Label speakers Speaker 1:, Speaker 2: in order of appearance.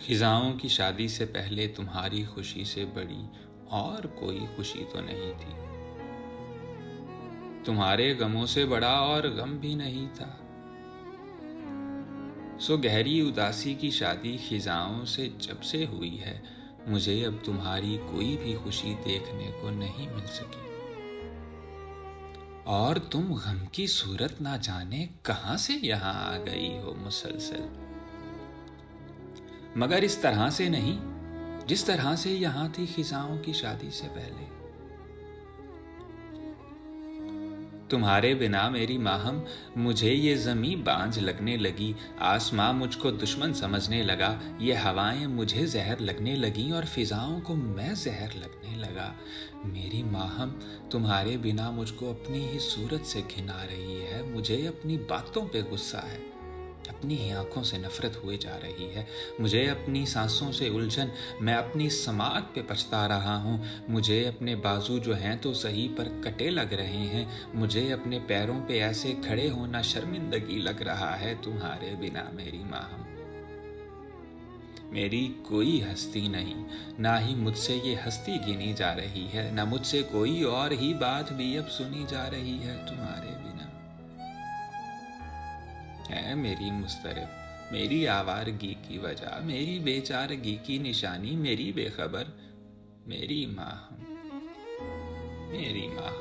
Speaker 1: खिजाओं की शादी से पहले तुम्हारी खुशी से बड़ी और कोई खुशी तो नहीं थी। तुम्हारे गमों से बड़ा और गम भी नहीं था। सो गहरी उदासी की शादी खिजाओं से जब से हुई है, मुझे अब तुम्हारी कोई भी खुशी देखने को नहीं मिल सकी। और तुम गम की सूरत ना जाने कहां से यहां आ गई हो मुसलसल, मगर इस तरह से नहीं जिस तरह से यहां थी खिजाओं की शादी से पहले। तुम्हारे बिना मेरी माहम मुझे ये ज़मीं बांझ लगने लगी, आसमां मुझको दुश्मन समझने लगा, ये हवाएं मुझे जहर लगने लगी और फिजाओं को मैं जहर लगने लगा। मेरी माहम तुम्हारे बिना मुझको अपनी ही सूरत से घिना रही है, मुझे अपनी बातों पे गुस्सा है, अपनी ही आंखों से नफरत हुए जा रही है, मुझे अपनी सांसों से उलझन, मैं अपनी समात पे पछता रहा हूँ। मुझे अपने बाजू जो हैं तो सही पर कटे लग रहे हैं, मुझे अपने पैरों पे ऐसे खड़े होना शर्मिंदगी लग रहा है तुम्हारे बिना मेरी माहम। मेरी कोई हस्ती नहीं, ना ही मुझसे ये हस्ती गिनी जा रही है, ना मुझसे कोई और ही बात भी अब सुनी जा रही है तुम्हारे बिना। है मेरी मुस्तरब, मेरी आवारगी की वजह, मेरी बेचारगी की निशानी, मेरी बेखबर मेरी माँ, मेरी माँ।